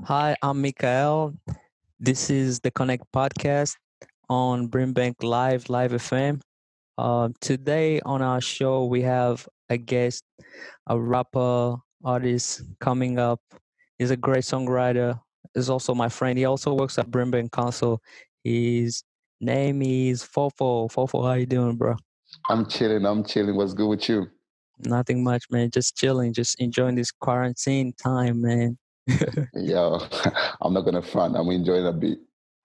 Hi, I'm Mikhaell. This is the Connect Podcast on BRIMBANK Live FM. Today on our show, we have a guest, a rapper, artist coming up. He's a great songwriter. He's also my friend. He also works at BRIMBANK Council. His name is Fofo. Fofo, how you doing, bro? I'm chilling. What's good with you? Nothing much, man. Just chilling, just enjoying this quarantine time, man. Yeah, I'm not gonna front. I'm enjoying a bit.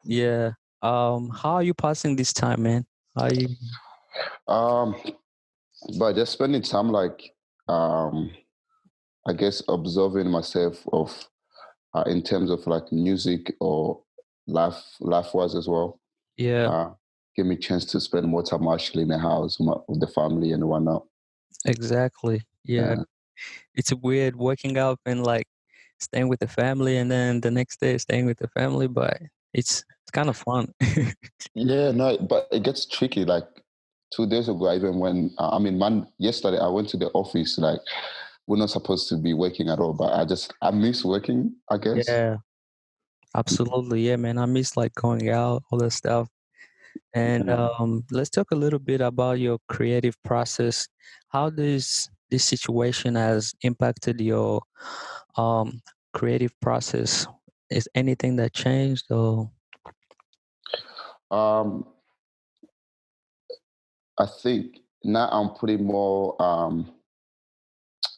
Yeah. How are you passing this time, man? How are you? Um, but just spending time I guess observing myself in terms of like music or life wise as well. Yeah, Give me a chance to spend more time actually in the house with the family and whatnot. exactly. Yeah. Uh, It's weird waking up and like staying with the family and then the next day staying with the family, but it's kind of fun. yeah, no, but it gets tricky. Like 2 days ago, even when yesterday I went to the office. Like we're not supposed to be working at all, but I miss working, I guess. Yeah, absolutely. Yeah, man. I miss like going out, all that stuff. And Yeah. let's talk a little bit about your creative process. How does this situation has impacted your um creative process? Is anything that changed or Um, I think now I'm putting more,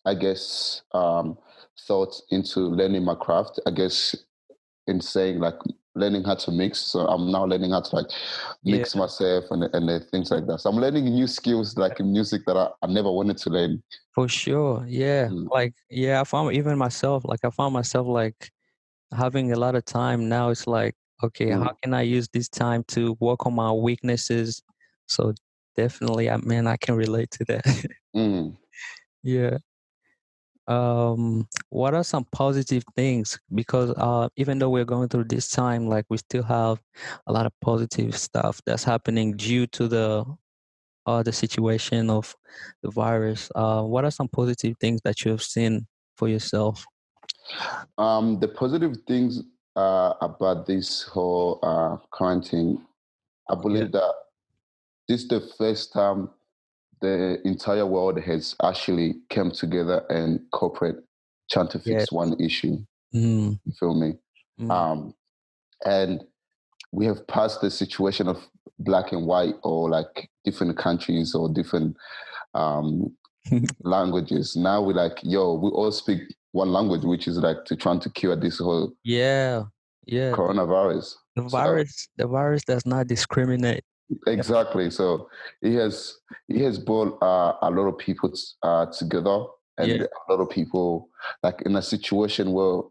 I guess, thought into learning my craft. I guess in saying like learning how to mix. So I'm now learning how to like yeah, mix myself and things like that. So I'm learning new skills like in music that I never wanted to learn. for sure. Yeah. Mm, Like yeah, I found even myself like I found myself like having a lot of time now. It's like, okay, how mm, can I use this time to work on my weaknesses? So definitely I can relate to that. mm. Yeah. What are some positive things? Because even though we're going through this time, like we still have a lot of positive stuff that's happening due to the situation of the virus. What are some positive things that you have seen for yourself? The positive things about this whole quarantine, I Yeah. believe that this is the first time the entire world has actually come together and cooperate, trying to Yeah. fix one issue. Mm, You feel me? mm. Um, and we have passed the situation of black and white or like different countries or different um, languages. Now we're like, yo, we all speak one language, which is like to trying to cure this whole Yeah. Yeah. coronavirus. The So virus does not discriminate. exactly. So he has brought a lot of people together, Yeah. and a lot of people like in a situation where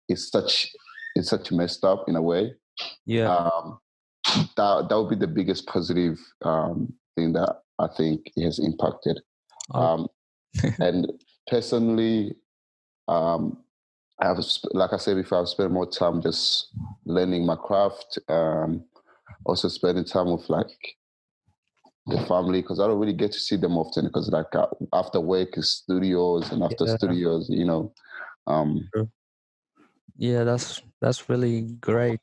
it's such it's such messed up in a way. Yeah. Um, that would be the biggest positive thing that I think it has impacted. Oh, Um, and personally, um, like I said before, I've spent more time just learning my craft. Also spending time with like the family because I don't really get to see them often because like after work is studios and after yeah. studios, um, True. Yeah, that's really great.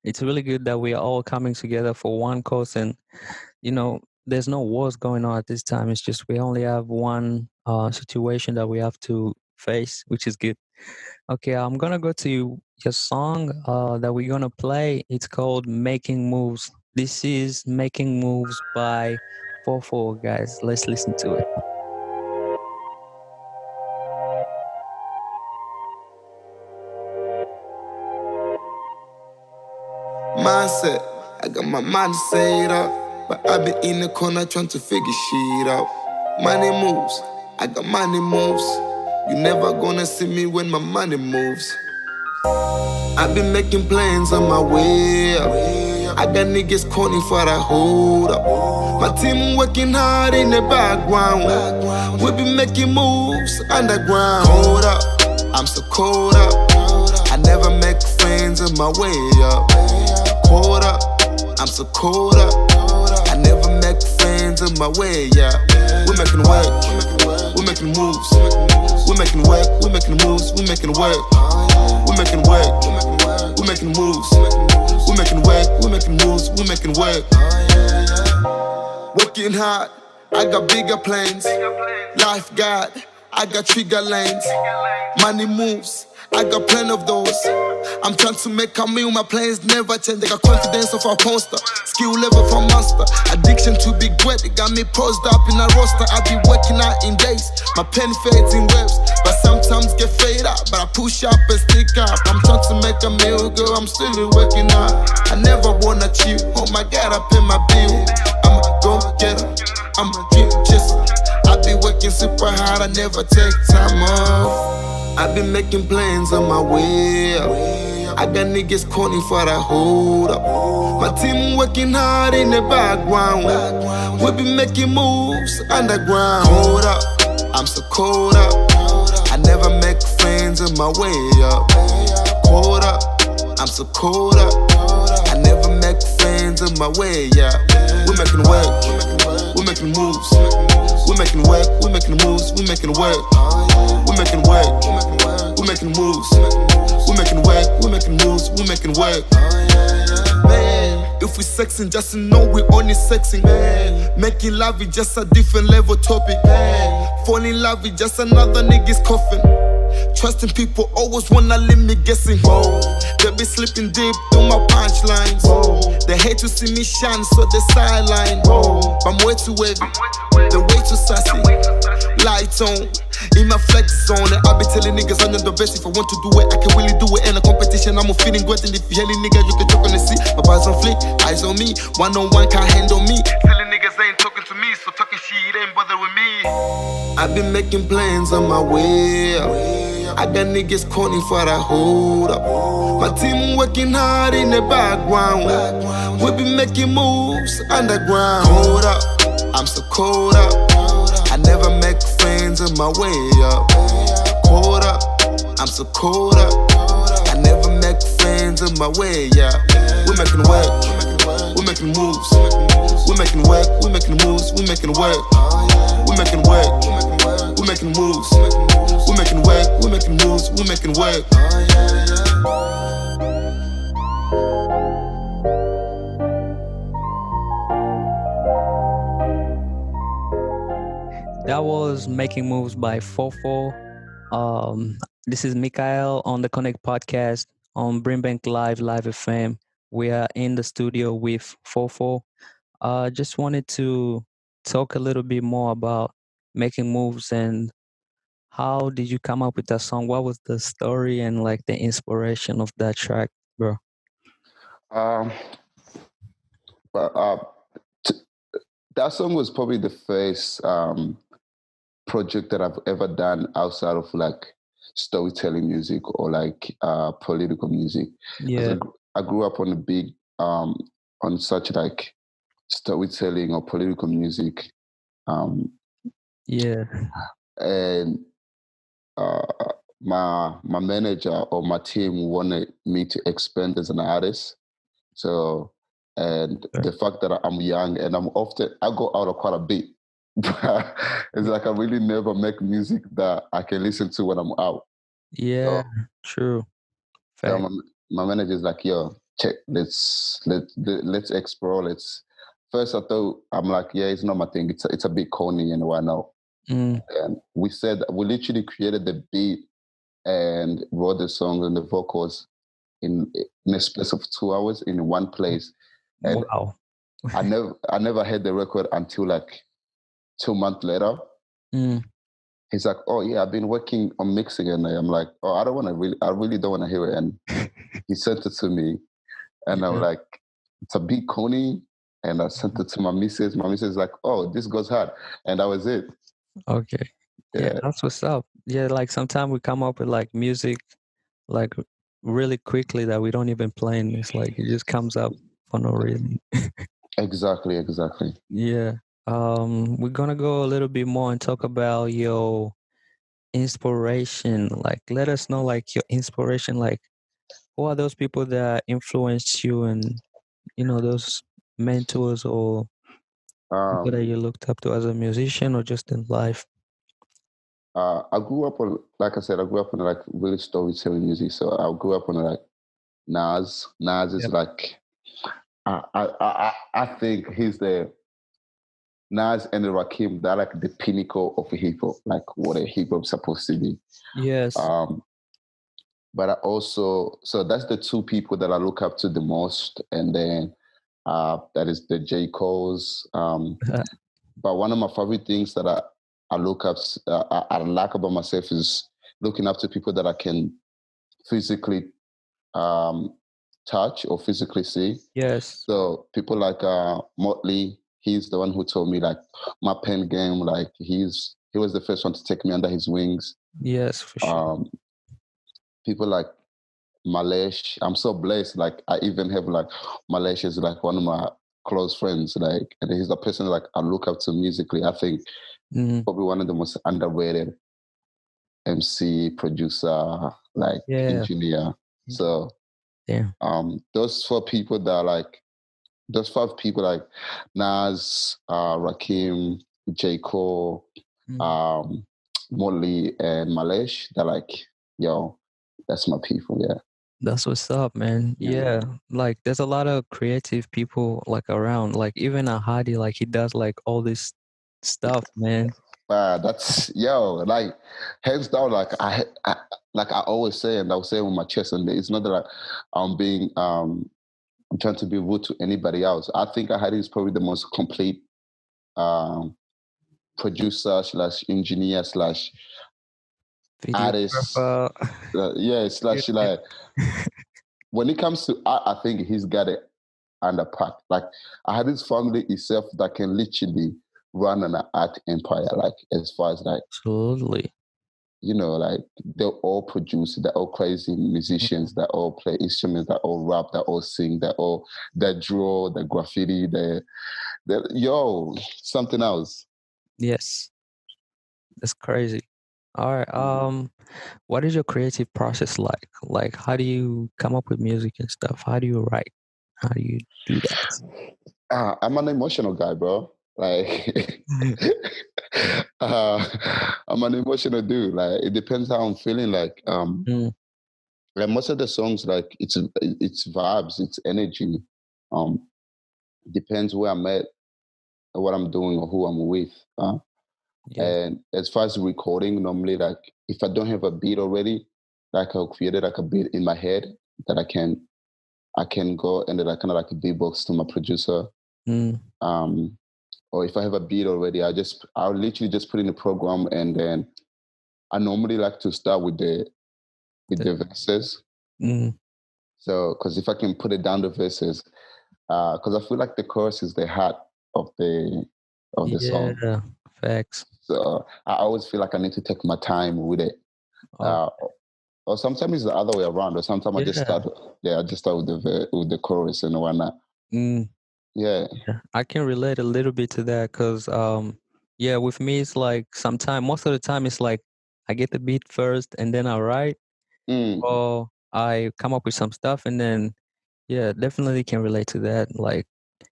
It's really good that we are all coming together for one cause, and there's no wars going on at this time. It's just we only have one situation that we have to face, which is good. Okay, I'm gonna go to your song that we're gonna play. It's called "Making Moves." This is "Making Moves" by Fofo, guys. Let's listen to it. Mindset, I got my mind set up, but I been in the corner trying to figure shit out. Money moves, I got money moves. You never gonna see me when my money moves. I been making plans on my way up. I got niggas calling for the hold up. My team working hard in the background. We be making moves underground. Cold up, I'm so cold up. I never make friends on my way up. Cold up, I'm so cold up. I never make friends on my way up. We're making work, we're making moves. We're making work, we're making moves, we're making work. We're making work. We making moves. We making work. We making moves. We making work. Working hard. I got bigger plans. Life God. I got trigger lanes. Money moves. I got plenty of those. I'm trying to make a meal, my plans never change. They got confidence of a poster, skill level from master. Addiction to big wet, it got me posed up in a roster. I be working out in days, my pen fades in waves, but sometimes get fade up. But I push up and stick up. I'm trying to make a meal, girl, I'm still working out. I never wanna chill, oh my God, I pay my bill. I'm a go-getter, I'm a dream chaser. I be working super hard, I never take time off. I've been making plans on my way up. I got niggas calling for the hold up. My team working hard in the background. We be making moves underground. Hold up, I'm so cold up. I never make friends on my way up. Hold up, I'm so cold up. I never make friends on my way up. We making work, we making moves. We making work, we making moves, we making work. We making work, we making moves. We making work, we making moves, we making work. Man, if we sexing, just know we only sexing. Making love is just a different level topic. Falling in love is just another nigga's coffin. Trusting people always wanna leave me guessing. They be slipping deep through my punchlines. They hate to see me shine, so they sideline. I'm way too heavy, they way too sassy. Lights on, in my flex zone. And I be telling niggas I'm the best. If I want to do it, I can really do it. In a competition, I'm feeling good. And if you any nigga, you can talk on the seat. My bars on flick, eyes on me. One-on-one can't handle me. Telling niggas they ain't talking to me, so talking shit ain't bother with me. I've been making plans on my way up. I got niggas calling for the hold up. My team working hard in the background. We be making moves underground. Hold up, I'm so cold up. I never make friends on my way up. Hold up, I'm so cold up. I never make friends on my way up. We making work, we making moves. We making work, we making moves, we making work. We making work, we making moves. We making work, we making moves, we making work. That was Making Moves by Fofo. This is Mikhaell on the Connect Podcast on BRIMBANK Live FM. We are in the studio with Fofo. Just wanted to talk a little bit more about Making Moves and how did you come up with that song? What was the story and like the inspiration of that track, bro? Um, but that song was probably the first project that I've ever done outside of like storytelling music or like political music. Yeah. I grew up on a big on such like storytelling or political music. Yeah. And my manager or my team wanted me to expand as an artist. So, and the fact that I'm young and I go out of quite a bit. It's like I really never make music that I can listen to when I'm out. Yeah, So, true. so Fact. my manager's like, yo, check, let's explore. First I thought, I'm like, yeah, it's not my thing. It's a bit corny and why not? Mm. And we literally created the beat and wrote the song and the vocals in a space of 2 hours in one place. And Wow. I never heard the record until like 2 months later. Mm. He's like, oh yeah, I've been working on mixing, and I'm like, oh, I really don't want to hear it. And he sent it to me, and I'm like, it's a bit corny. And I sent it to my missus. My missus is like, oh, this goes hard, and that was it. Okay. Yeah, that's what's up. Yeah, like sometimes we come up with like music like really quickly that we don't even plan. It's like it just comes up for no reason. Exactly. Yeah. We're gonna go a little bit more and talk about your inspiration. Like let us know like your inspiration, like who are those people that influenced you and those mentors or people that you looked up to as a musician or just in life? I grew up on, like I said, I grew up on like really storytelling music. So I grew up on like Nas. Nas is Yep. like, I think he's the Nas and Rakim. They're like the pinnacle of hip hop, like what a hip hop supposed to be. Yes. But I also, so that's the two people that I look up to the most, and then that is the J Cole's. But one of my favorite things that I look up, I like about myself is looking up to people that I can physically touch or physically see. Yes. So people like Motley, he's the one who told me like my pen game, like he was the first one to take me under his wings. Yes, for sure. People like Malesh, I'm so blessed. Like I even have like Malesh is like one of my close friends. Like, and he's a person like I look up to musically. I think probably one of the most underrated MC, producer, like engineer. So those four people that are like, those five people like Nas, Rakim, J. Cole, Molly, and Malesh, they're like, yo, that's my people, yeah. That's what's up, man. Yeah. Like there's a lot of creative people like around. Like even Ahadi, like he does like all this stuff, man. That's like hands down. Like like I always say, and I'll say it with my chest, and it's not that I'm being I'm trying to be rude to anybody else. I think Ahadi is probably the most complete producer / engineer / artist. Slash like when it comes to art, I think he's got it under pack. Like I had this family itself that can literally run an art empire. Like as far as like absolutely, you know, like they're all produce, they're all crazy musicians, they all play instruments, they all rap, they all sing, they draw, they graffiti, they something else. Yes, that's crazy. All right. What is your creative process like? Like, how do you come up with music and stuff? How do you write? How do you do that? I'm an emotional guy, bro. Like, I'm an emotional dude. Like, it depends how I'm feeling. Like, like most of the songs, like it's vibes, it's energy. Depends where I'm at, what I'm doing, or who I'm with. And as far as recording, normally, like if I don't have a beat already, like I'll create like a beat in my head that I can go and then I kind of like a beatbox to my producer. Or if I have a beat already, I'll literally just put in the program, and then I normally like to start with the verses. So, because if I can put it down the verses, because I feel like the chorus is the heart of the song. Yeah, facts. So I always feel like I need to take my time with it. Or sometimes it's the other way around. Or sometimes I just start with the chorus and whatnot. Yeah, I can relate a little bit to that because, with me it's like most of the time it's like I get the beat first and then I write, or I come up with some stuff and then, definitely can relate to that. Like,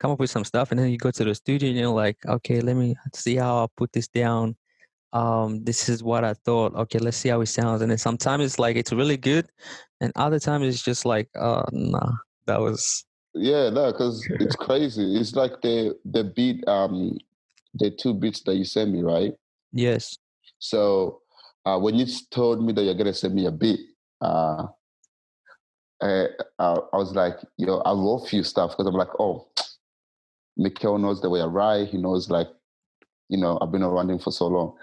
come up with some stuff and then you go to the studio and you're like, okay, let me see how I'll put this down. This is what I thought. Okay, let's see how it sounds. And then sometimes it's like it's really good, and other times it's just like, nah, that was. Yeah, no, because it's crazy. It's like the beat, the two beats that you sent me, right? Yes. So when you told me that you're gonna send me a beat, I was like, I wrote a few stuff because I'm like, oh, Mikhaell knows the way I write. He knows, like, I've been around him for so long.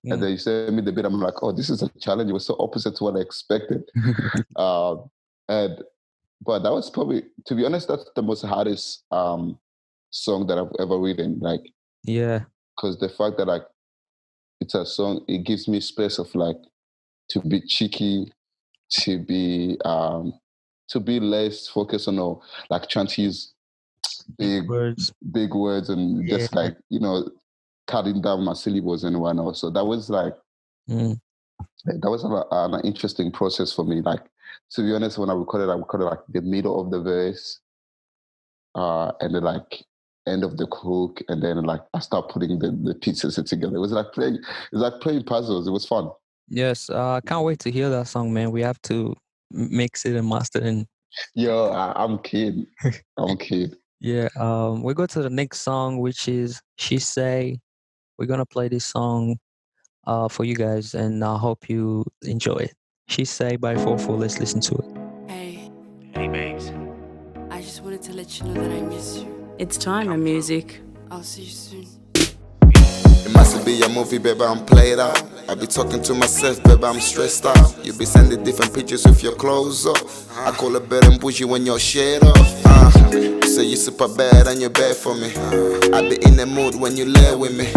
And then you sent me the beat. I'm like, oh, this is a challenge. It was so opposite to what I expected. But that was probably, to be honest, that's the most hardest song that I've ever written. Like, because the fact that like it's a song, it gives me space of like to be cheeky, to be less focused on like trying to use big words and just like cutting down my syllables and whatnot. So that was like that was an interesting process for me. Like, to be honest, when I recorded like the middle of the verse, and then like end of the hook, and then like I start putting the pieces together. It was like playing puzzles. It was fun. Yes, I can't wait to hear that song, man. We have to mix it and master it. Yo, I'm keen. I'm keen. Yeah, we go to the next song, which is She Say. We're gonna play this song for you guys, and I hope you enjoy it. She Say by Fofo. Let's listen to it. Hey, Hey, babes. I just wanted to let you know that I miss you. It's time in music. I'll see you soon. It must be a movie, baby, I'm played out. I be talking to myself, baby, I'm stressed out. You be sending different pictures with your clothes off. I call it bad and bougie when your shade off. You say you super bad and you're bad for me. I be in the mood when you lay with me.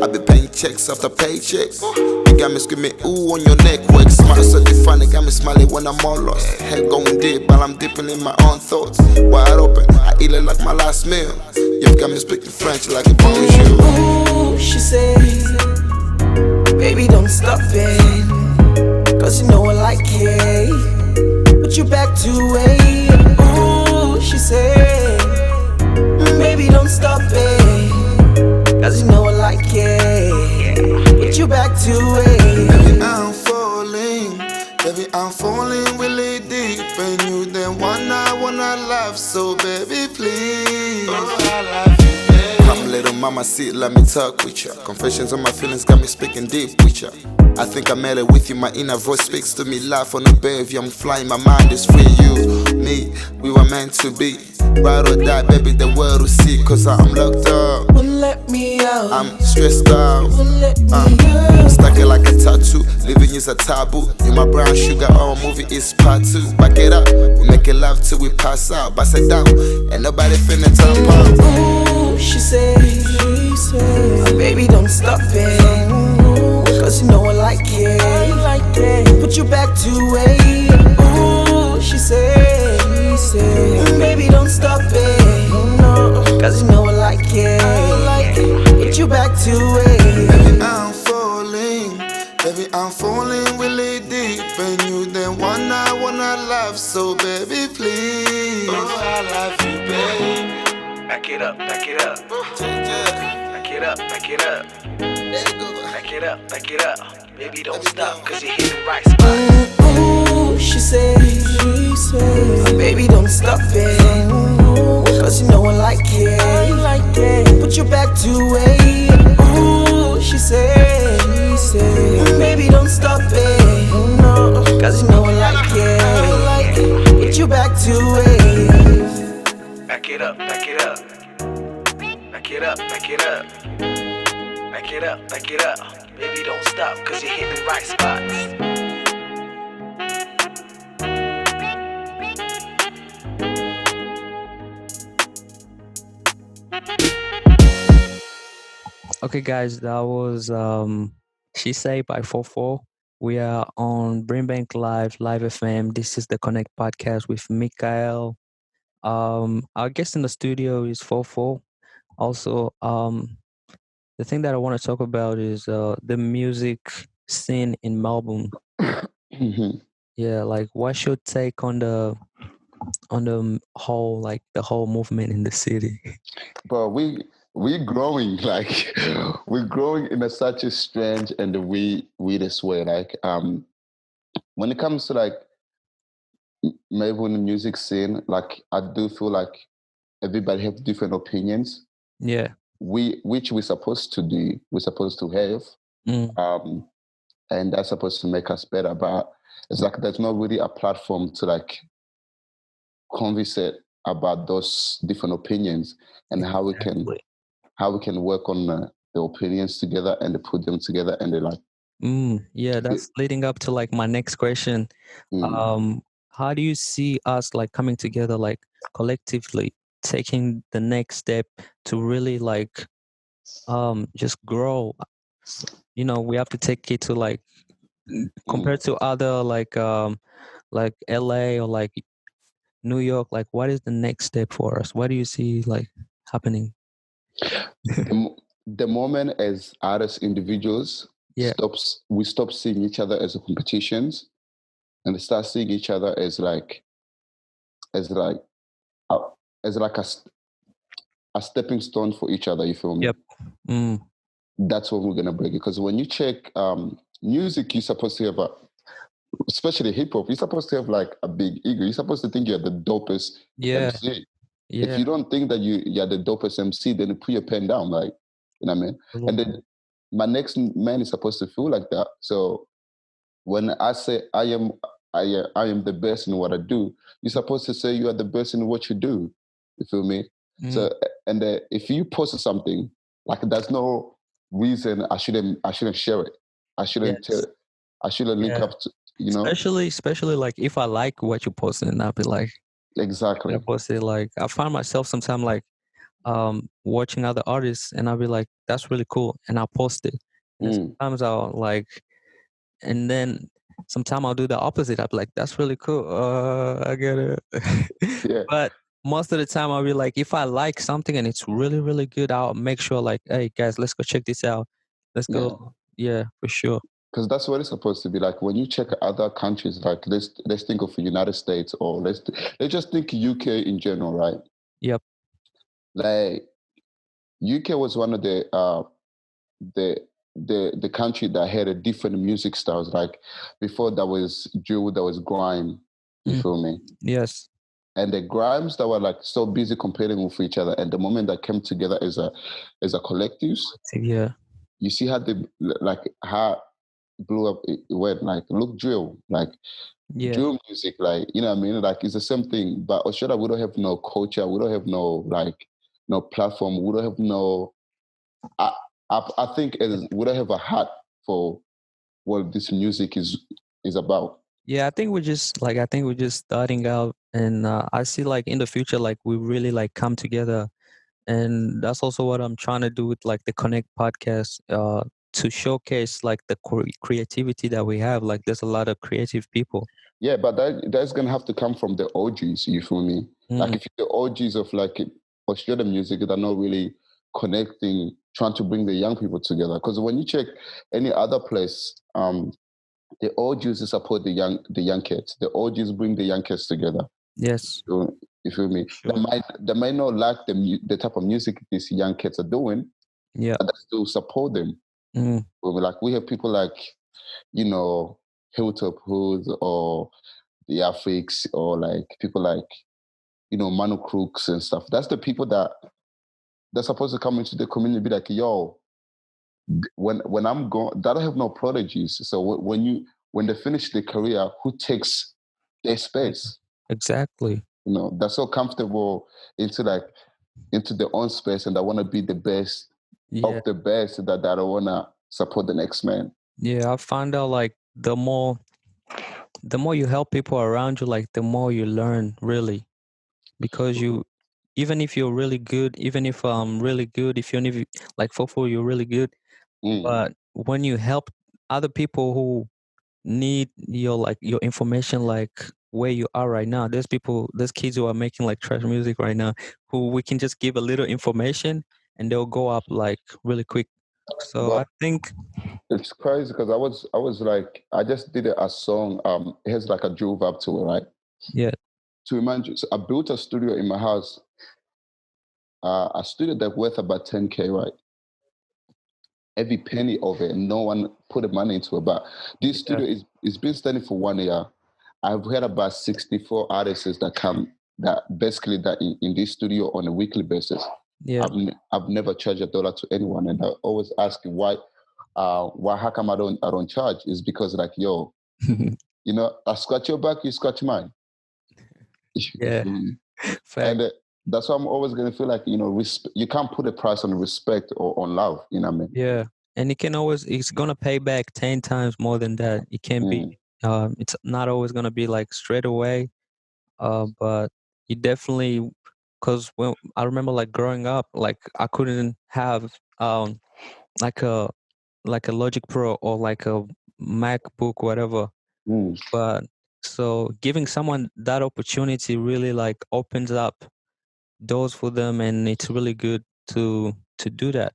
I be paying checks after paychecks. You got me screaming ooh on your neck. Work smart, so funny, got me smiling when I'm all lost. Head going deep, while I'm dipping in my own thoughts. Wide open, I eat it like my last meal. You got me speaking French like a bonjour. Ooh, she says, baby, don't stop it, cause you know I like it. Put you back to it. Ooh, she said, baby, don't stop it, cause you know I like it. Put you back to it. Baby, I'm falling really deep in you. Then wanna laugh, so baby, please. Come little mama, sit, let me talk with ya. Confessions on my feelings got me speaking deep with ya. I think I made it with you, my inner voice speaks to me. Life on a baby, I'm flying, my mind is free. You, me, we were meant to be. Ride or die, baby, the world will see. Cause I'm locked up, Won't let me out. I'm stressed out. Won't let me out. Stuck it like a tattoo, living is a taboo. You my brown sugar, our movie is part 2. Back it up, we make it love till we pass out. Pass it down, ain't nobody finna top out. Ooh, she says, baby, don't stop it, cause you know I like it. Put you back to it. Ooh, she says, baby, don't stop it, cause you know I like it. Put you back to it. Baby, I'm falling really deep in you. Then wanna laugh, so baby, please. I love you, babe. Back it up, back it up. Back it up, back it up. Back it up, back it up. Baby, don't stop, cause you're hitting the right spot. Ooh, she says, baby, don't stop it, cause you know I like it. Put you back to it. Ooh, she says, baby, don't stop it, cause you know I like it. Put you back to it. Back it up, back it up. Back it up, back it up. Back it up, back it up. Baby, don't stop, cause you're hitting the right spots. Okay, guys, that was She Say by Fofo. We are on BRIMBANK Live FM. This is the Connect podcast with Mikhaell. Our guest in the studio is Fofo. Also, the thing that I want to talk about is the music scene in Melbourne. Yeah, like what's your take on the whole the whole movement in the city? But we're growing, like we're growing in such a strange and weirdest way. Like when it comes to like Melbourne music scene, like I do feel like everybody have different opinions. Yeah. Which we're supposed to do, we're supposed to have. And that's supposed to make us better. But it's like there's not really a platform to like conversate about those different opinions and how we can work on the opinions together and to put them together and they like. Yeah, that's leading up to like my next question. How do you see us like coming together, like collectively taking the next step to really like just grow? You know, we have to take it to like compared to other like LA or like New York, like what is the next step for us? What do you see like happening? The moment as artists, individuals, we stop seeing each other as a competitions and start seeing each other as like a a stepping stone for each other. You feel me? Yep. Mm. That's what we're gonna break it. Because when you check music, you're supposed to have especially hip hop, you're supposed to have like a big ego. You're supposed to think you're the dopest Yeah. MC. Yeah. If you don't think that you're the dopest MC, then you put your pen down, like, you know what I mean? And then my next man is supposed to feel like that. So when I say I am the best in what I do, you're supposed to say you are the best in what you do. You feel me? So and if you post something, like there's no reason I shouldn't share it. I shouldn't Yes. I shouldn't link up to, you know. Especially like if I like what you posted, and I'll be like, exactly. I posted like I find myself sometimes like watching other artists, and I'll be like, that's really cool, and I'll post it. And then sometimes I'll like, and then sometimes I'll do the opposite. I'll be like, that's really cool. I get it. Yeah. But most of the time I'll be like, if I like something and it's really, really good, I'll make sure like, hey guys, let's go check this out. Let's go. Yeah, for sure. Because that's what it's supposed to be. Like when you check other countries, like let's think of the United States, or let's just think UK in general, right? Yep. Like UK was one of the country that had a different music styles. Like before that was drill, that was grime. You feel me? Yes. And the grimes that were like so busy competing with each other, and the moment that came together as a collectives, yeah, you see how they like how blew up. It went like look drill, like drill music, like you know what I mean. Like it's the same thing, but Australia, we don't have no culture, we don't have no like no platform, we don't have no. I think we don't have a heart for what this music is about. Yeah, I think we're just starting out, and I see like in the future, like we really like come together, and that's also what I'm trying to do with like the Connect podcast, to showcase like the creativity that we have. Like there's a lot of creative people. Yeah, but that's gonna have to come from the OGs. You feel me? Like if the OGs of like Australian music that are not really connecting, trying to bring the young people together. Because when you check any other place, the OGs support the young kids. The OGs bring the young kids together. Yes. So, you feel me? Sure. They might not like the type of music these young kids are doing. Yeah. But they still support them. Like we have people like, you know, Hilltop Hood or the Africs, or like people like, you know, Manu Crooks and stuff. That's the people that they're supposed to come into the community and be like, yo, when I'm gone, that I have no prodigies. So when they finish their career, who takes their space? Exactly. You know, they're so comfortable into their own space, and they want to be the best of the best, that they don't want to support the next man. Yeah, I found out like the more you help people around you, like the more you learn, really, because even if you're really good, even if I'm really good, if you're like Fofo, you're really good, but when you help other people who need your information, like where you are right now, there's kids who are making like trash music right now, who we can just give a little information and they'll go up like really quick. So I think it's crazy because I was like, I just did a song. It has like a drill vibe to it, right? Yeah. To remind you, so I built a studio in my house. A studio that worth about 10K, right? Every penny of it, no one put the money into it. But this studio it's been standing for 1 year. I've heard about 64 artists that come in this studio on a weekly basis. Yeah. I've never charged $1 to anyone, and I always ask why how come I don't charge? Is because like, yo, you know, I scratch your back, you scratch mine. Yeah. And that's why I'm always gonna feel like, you know, you can't put a price on respect or on love, you know what I mean? Yeah. And it's gonna pay back 10 times more than that. It can be it's not always gonna be like straight away. But you definitely, because when I remember like growing up, like I couldn't have like a Logic Pro or like a MacBook, whatever. But so giving someone that opportunity really like opens up doors for them, and it's really good to do that,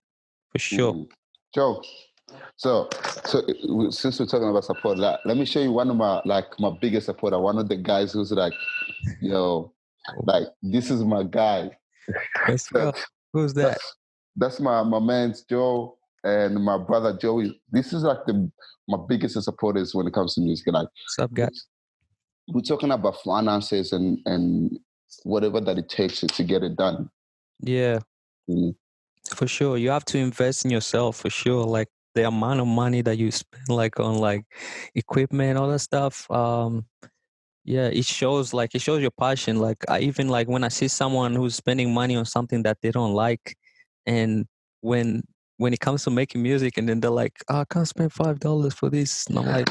for sure. Joe, so since we're talking about support, let me show you one of my biggest supporter, one of the guys who's like, yo, like this is my guy. Let's go. Who's that? That's my man's Joe and my brother Joey. This is like my biggest supporters when it comes to music. Like, What's up, guys? we're talking about finances and whatever that it takes to get it done. Yeah, for sure. You have to invest in yourself for sure. Like the amount of money that you spend like on like equipment, all that stuff. Yeah, it shows your passion. Like I even like when I see someone who's spending money on something that they don't like, and when it comes to making music, and then they're like, oh, I can't spend $5 for this, and I'm like,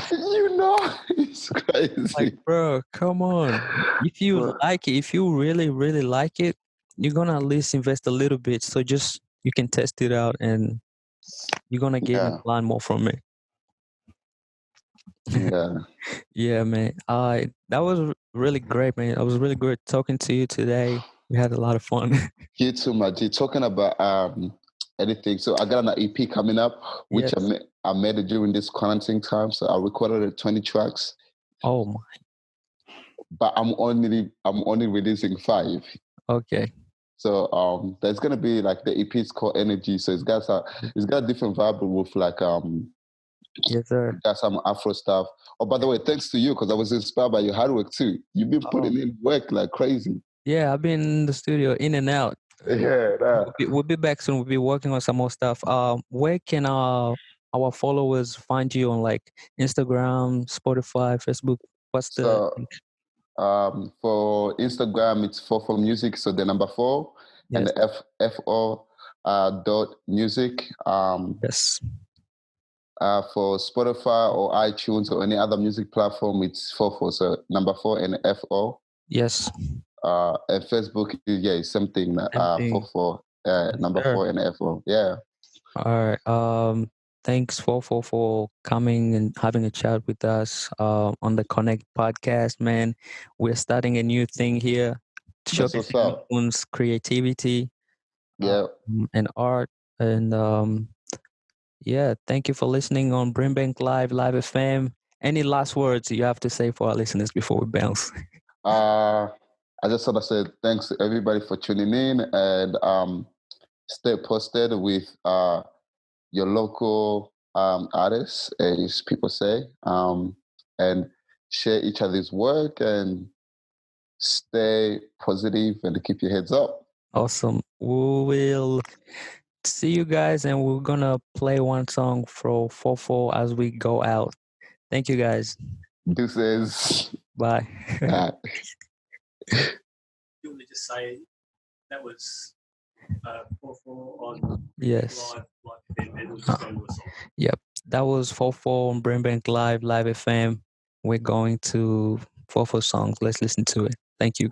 It's crazy. like, bro, come on. If you like it, if you really, really like it, you're gonna at least invest a little bit, so just you can test it out, and you're gonna get a lot more from it. Yeah. Yeah, man. That was really great, man. It was really good talking to you today. We had a lot of fun. You too, Maji. Talking about anything. So I got an EP coming up, which I made it during this quarantine time. So I recorded 20 tracks. Oh my! But I'm only releasing 5. Okay. So there's gonna be like the EP is called Energy. So it's got a different vibe with like yes, sir. Got some Afro stuff. Oh, by the way, thanks to you because I was inspired by your hard work too. You've been putting in work like crazy. Yeah, I've been in the studio in and out. Yeah, we'll be back soon. We'll be working on some more stuff. Where can our followers find you on like Instagram, Spotify, Facebook? What's the for Instagram, it's Fofo Music, so the number 4 and the FO dot music. Yes. For Spotify or iTunes or any other music platform, it's Fofo, so number 4 and FO. Yes. And Facebook, it's something. Fofo, number 4 and FO. Yeah. All right. Thanks Fofo for coming and having a chat with us on the Connect podcast, man. We're starting a new thing here, showcasing everyone's creativity, and art. And thank you for listening on BRIMBANK Live FM. Any last words you have to say for our listeners before we bounce? I just want to say thanks to everybody for tuning in, and stay posted with your local artists, as people say, and share each other's work and stay positive and keep your heads up. Awesome. We will see you guys, and we're gonna play one song for Fofo as we go out. Thank you, guys. Deuces. Bye. You want to just say that was Fofo on yes. Live, and we'll just go to a song. Yep, that was Fofo on BRIMBANK Live FM. We're going to Fofo songs. Let's listen to it. Thank you.